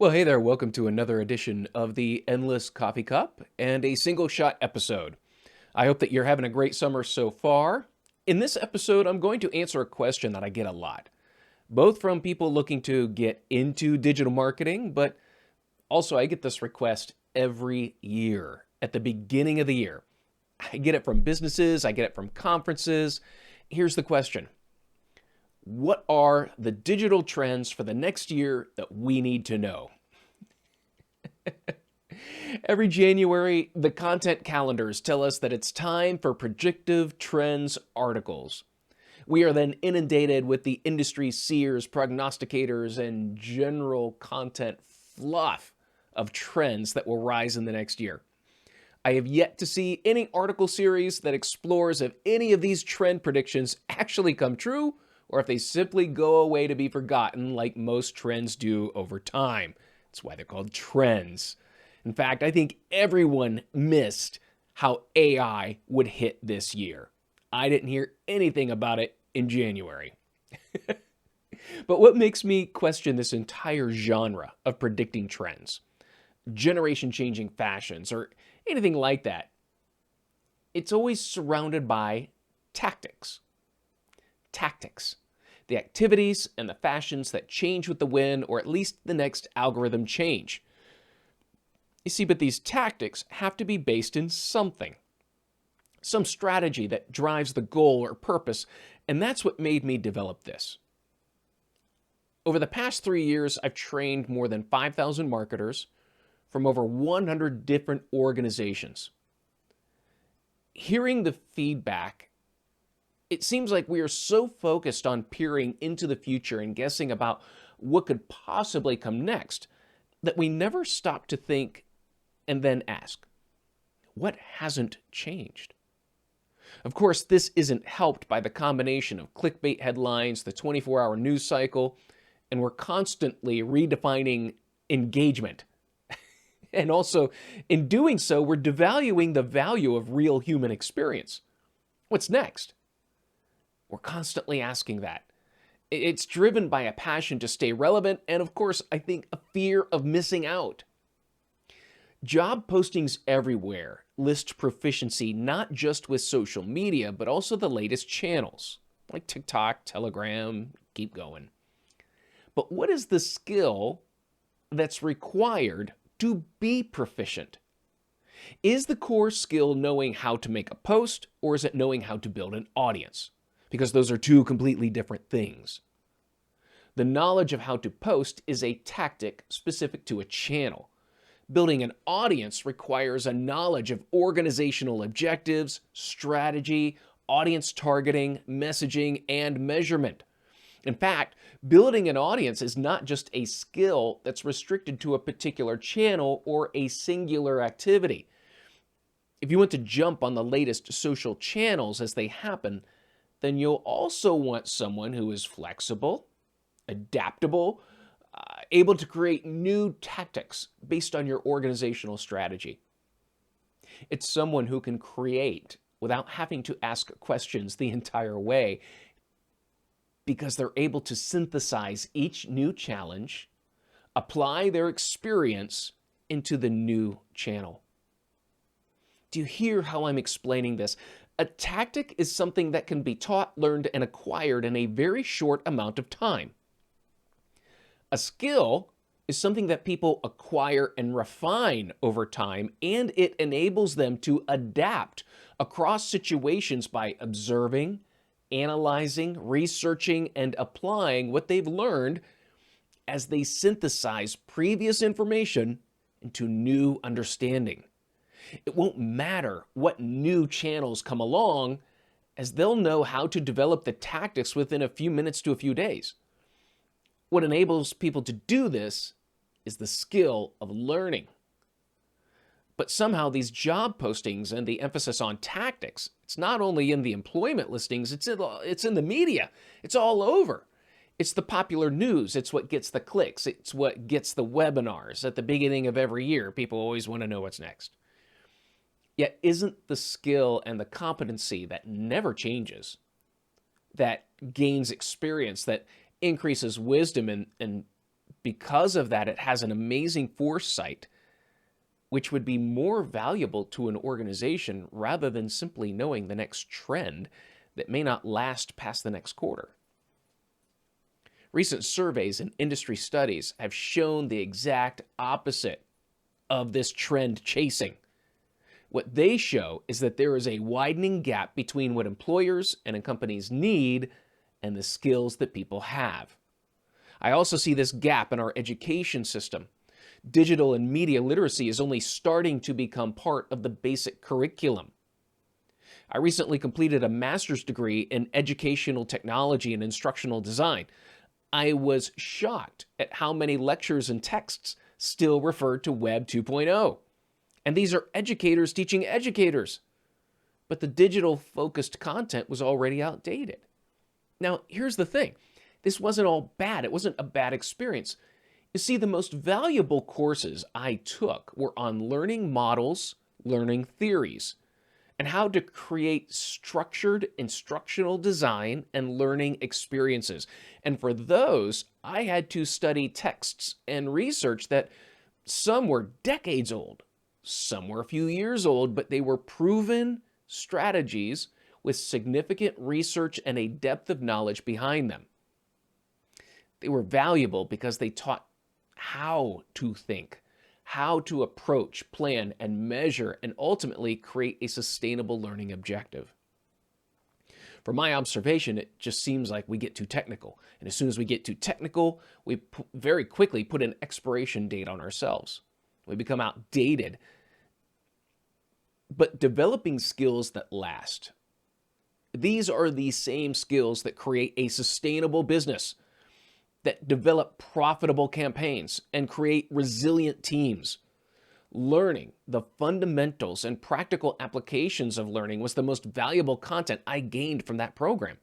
Well, hey there. Welcome to another edition of the Endless Coffee Cup and a single shot episode. I hope that you're having a great summer so far. In this episode, I'm going to answer a question that I get a lot, both from people looking to get into digital marketing, but also I get this request every year at the beginning of the year. I get it from businesses, I get it from conferences. Here's the question: what are the digital trends for the next year that we need to know? Every January, the content calendars tell us that it's time for predictive trends articles. We are then inundated with the industry seers, prognosticators, and general content fluff of trends that will rise in the next year. I have yet to see any article series that explores if any of these trend predictions actually come true or if they simply go away to be forgotten like most trends do over time. That's why they're called trends. In fact, I think everyone missed how AI would hit this year. I didn't hear anything about it in January. But what makes me question this entire genre of predicting trends, generation-changing fashions, or anything like that? It's always surrounded by tactics. Tactics. The activities and the fashions that change with the wind, or at least the next algorithm change. You see, but these tactics have to be based in something, some strategy that drives the goal or purpose, and that's what made me develop this. Over the past 3 years, I've trained more than 5,000 marketers from over 100 different organizations. Hearing the feedback, it seems like we are so focused on peering into the future and guessing about what could possibly come next that we never stop to think and then ask, what hasn't changed? Of course, this isn't helped by the combination of clickbait headlines, the 24-hour news cycle, and we're constantly redefining engagement. And also, in doing so, we're devaluing the value of real human experience. What's next? We're constantly asking that. It's driven by a passion to stay relevant and, of course, I think a fear of missing out. Job postings everywhere list proficiency not just with social media, but also the latest channels like TikTok, Telegram, keep going. But what is the skill that's required to be proficient? Is the core skill knowing how to make a post, or is it knowing how to build an audience? Because those are two completely different things. The knowledge of how to post is a tactic specific to a channel. Building an audience requires a knowledge of organizational objectives, strategy, audience targeting, messaging, and measurement. In fact, building an audience is not just a skill that's restricted to a particular channel or a singular activity. If you want to jump on the latest social channels as they happen, then you'll also want someone who is flexible, adaptable, able to create new tactics based on your organizational strategy. It's someone who can create without having to ask questions the entire way because they're able to synthesize each new challenge, apply their experience into the new channel. Do you hear how I'm explaining this? A tactic is something that can be taught, learned, and acquired in a very short amount of time. A skill is something that people acquire and refine over time, and it enables them to adapt across situations by observing, analyzing, researching, and applying what they've learned as they synthesize previous information into new understanding. It won't matter what new channels come along, as they'll know how to develop the tactics within a few minutes to a few days. What enables people to do this is the skill of learning. But somehow these job postings and the emphasis on tactics, it's not only in the employment listings, it's in the media. It's all over. It's the popular news. It's what gets the clicks. It's what gets the webinars. At the beginning of every year, people always want to know what's next. Yet isn't the skill and the competency that never changes, that gains experience, that increases wisdom and Because of that, it has an amazing foresight, which would be more valuable to an organization rather than simply knowing the next trend that may not last past the next quarter. Recent surveys and industry studies have shown the exact opposite of this trend chasing. What they show is that there is a widening gap between what employers and companies need and the skills that people have. I also see this gap in our education system. Digital and media literacy is only starting to become part of the basic curriculum. I recently completed a master's degree in educational technology and instructional design. I was shocked at how many lectures and texts still refer to Web 2.0. And these are educators teaching educators. But the digital-focused content was already outdated. Now, here's the thing. This wasn't all bad. It wasn't a bad experience. You see, the most valuable courses I took were on learning models, learning theories, and how to create structured instructional design and learning experiences. And for those, I had to study texts and research that some were decades old, some were a few years old, but they were proven strategies with significant research and a depth of knowledge behind them. They were valuable because they taught how to think, how to approach, plan, and measure, and ultimately create a sustainable learning objective. From my observation, it just seems like we get too technical. And as soon as we get too technical, we very quickly put an expiration date on ourselves. We become outdated. But developing skills that last, these are the same skills that create a sustainable business, that develop profitable campaigns and create resilient teams. Learning the fundamentals and practical applications of learning was the most valuable content I gained from that program.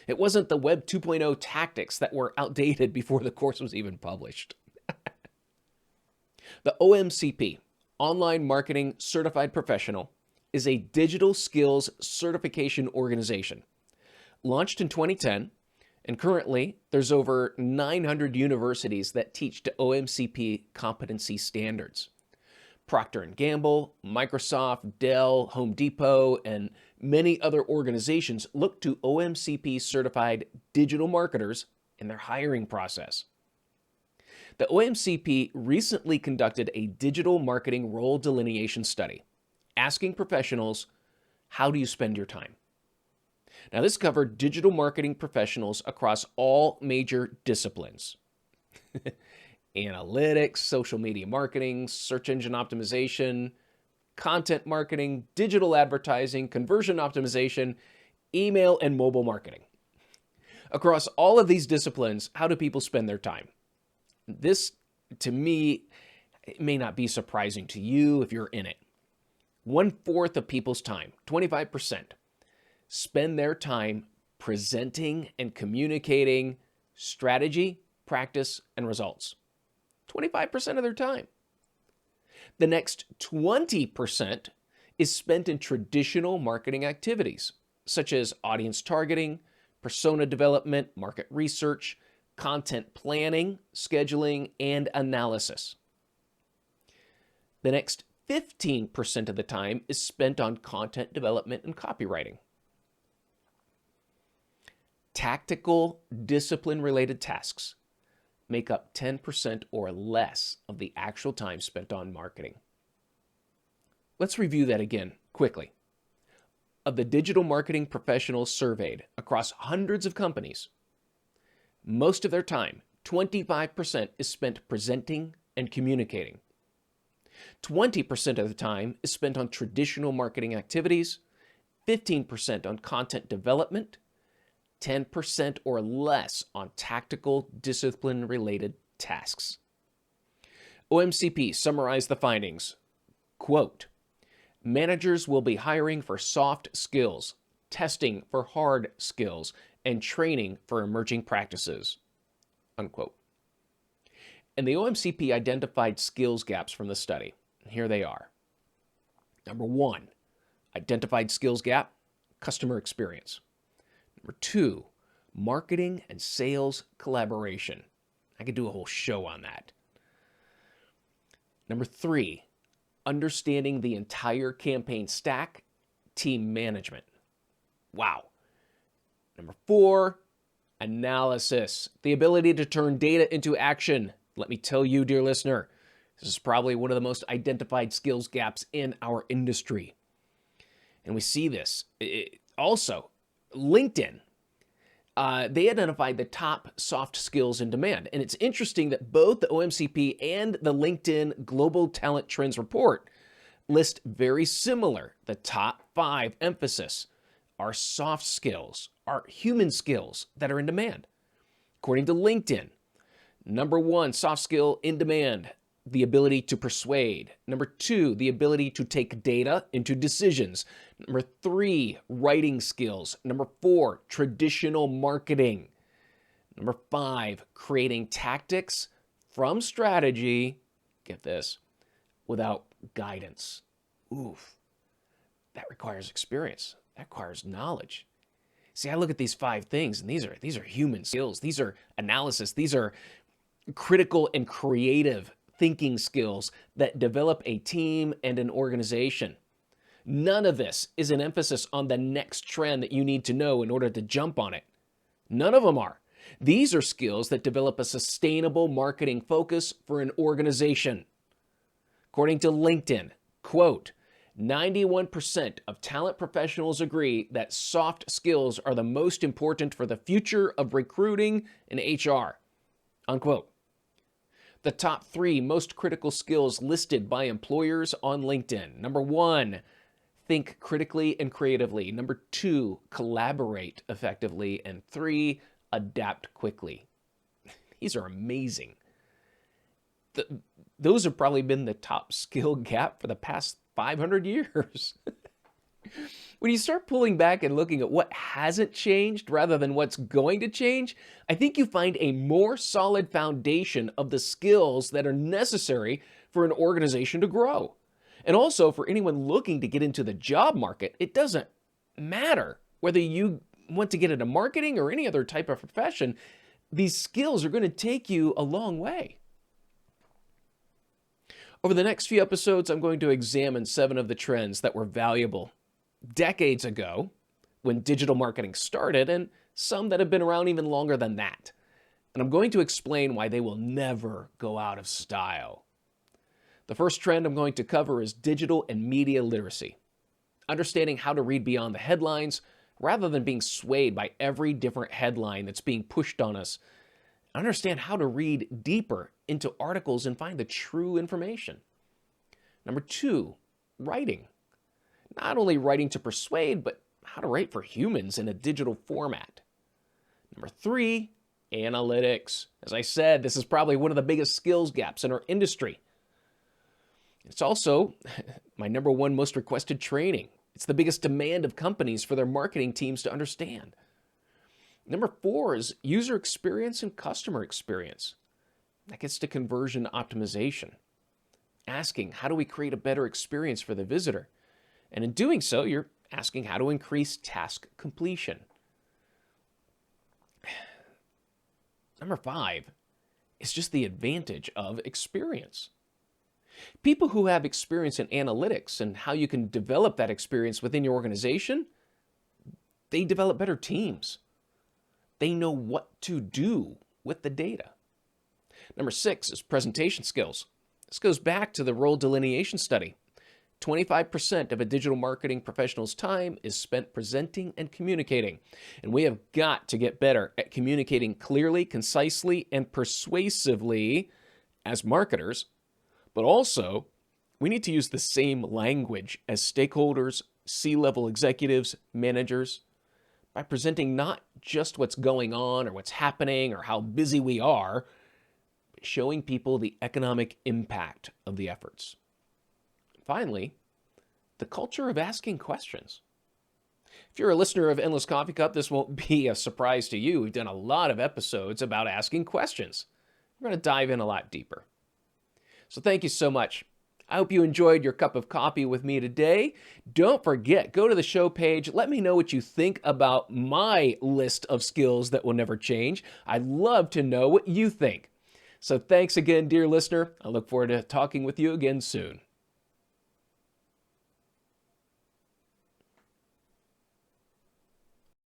It wasn't the Web 2.0 tactics that were outdated before the course was even published. The OMCP, Online Marketing Certified Professional, is a digital skills certification organization. Launched in 2010, and currently there's over 900 universities that teach to OMCP competency standards. Procter & Gamble, Microsoft, Dell, Home Depot, and many other organizations look to OMCP certified digital marketers in their hiring process. The OMCP recently conducted a digital marketing role delineation study, asking professionals, how do you spend your time? Now, this covered digital marketing professionals across all major disciplines. Analytics, social media marketing, search engine optimization, content marketing, digital advertising, conversion optimization, email, and mobile marketing. Across all of these disciplines, how do people spend their time? This, to me, it may not be surprising to you if you're in it. 1/4 of people's time, 25%, spend their time presenting and communicating strategy, practice, and results. 25% of their time. The next 20% is spent in traditional marketing activities, such as audience targeting, persona development, market research, content planning, scheduling, and analysis. The next 15% of the time is spent on content development and copywriting. Tactical, discipline-related tasks make up 10% or less of the actual time spent on marketing. Let's review that again quickly. Of the digital marketing professionals surveyed across hundreds of companies, most of their time, 25%, is spent presenting and communicating. 20% of the time is spent on traditional marketing activities, 15% on content development, 10% or less on tactical, discipline-related tasks. OMCP summarized the findings. Quote, managers will be hiring for soft skills, testing for hard skills, and training for emerging practices. Unquote. And the OMCP identified skills gaps from the study. Here they are. Number 1, identified skills gap, customer experience. Number 2, marketing and sales collaboration. I could do a whole show on that. Number 3, understanding the entire campaign stack, team management. Wow. Number 4, analysis, the ability to turn data into action. Let me tell you, dear listener, this is probably one of the most identified skills gaps in our industry. And we see this. Also, LinkedIn, they identified the top soft skills in demand. And it's interesting that both the OMCP and the LinkedIn Global Talent Trends Report list very similar. The top 5 emphasis are soft skills, are human skills that are in demand. According to LinkedIn, number 1 soft skill in demand, the ability to persuade. Number 2, the ability to take data into decisions. Number 3, writing skills. Number 4, traditional marketing. Number 5, creating tactics from strategy, get this, without guidance. Oof, that requires experience. That requires knowledge. See, I look at these 5 things, and these are human skills. These are analysis. These are critical and creative thinking skills that develop a team and an organization. None of this is an emphasis on the next trend that you need to know in order to jump on it. None of them are. These are skills that develop a sustainable marketing focus for an organization. According to LinkedIn, quote, 91% of talent professionals agree that soft skills are the most important for the future of recruiting and HR, unquote. The top 3 most critical skills listed by employers on LinkedIn. Number 1, think critically and creatively. Number 2, collaborate effectively. And 3, adapt quickly. These are amazing. Those have probably been the top skill gap for the past 500 years. When you start pulling back and looking at what hasn't changed rather than what's going to change, I think you find a more solid foundation of the skills that are necessary for an organization to grow. And also for anyone looking to get into the job market, it doesn't matter whether you want to get into marketing or any other type of profession, these skills are going to take you a long way. Over the next few episodes, I'm going to examine 7 of the trends that were valuable decades ago when digital marketing started, and some that have been around even longer than that. And I'm going to explain why they will never go out of style. The first trend I'm going to cover is digital and media literacy. Understanding how to read beyond the headlines rather than being swayed by every different headline that's being pushed on us. Understand how to read deeper into articles and find the true information. Number 2, writing. Not only writing to persuade, but how to write for humans in a digital format. Number 3, analytics. As I said, this is probably one of the biggest skills gaps in our industry. It's also my number 1 most requested training. It's the biggest demand of companies for their marketing teams to understand. Number 4 is user experience and customer experience. That gets to conversion optimization. Asking, how do we create a better experience for the visitor? And in doing so, you're asking how to increase task completion. Number 5 is just the advantage of experience. People who have experience in analytics and how you can develop that experience within your organization, they develop better teams. They know what to do with the data. Number 6 is presentation skills. This goes back to the role delineation study. 25% of a digital marketing professional's time is spent presenting and communicating. And we have got to get better at communicating clearly, concisely, and persuasively as marketers. But also, we need to use the same language as stakeholders, C-level executives, managers, by presenting not just what's going on or what's happening or how busy we are, but showing people the economic impact of the efforts. Finally, the culture of asking questions. If you're a listener of Endless Coffee Cup, this won't be a surprise to you. We've done a lot of episodes about asking questions. We're going to dive in a lot deeper. So thank you so much. I hope you enjoyed your cup of coffee with me today. Don't forget, go to the show page. Let me know what you think about my list of skills that will never change. I'd love to know what you think. So thanks again, dear listener. I look forward to talking with you again soon.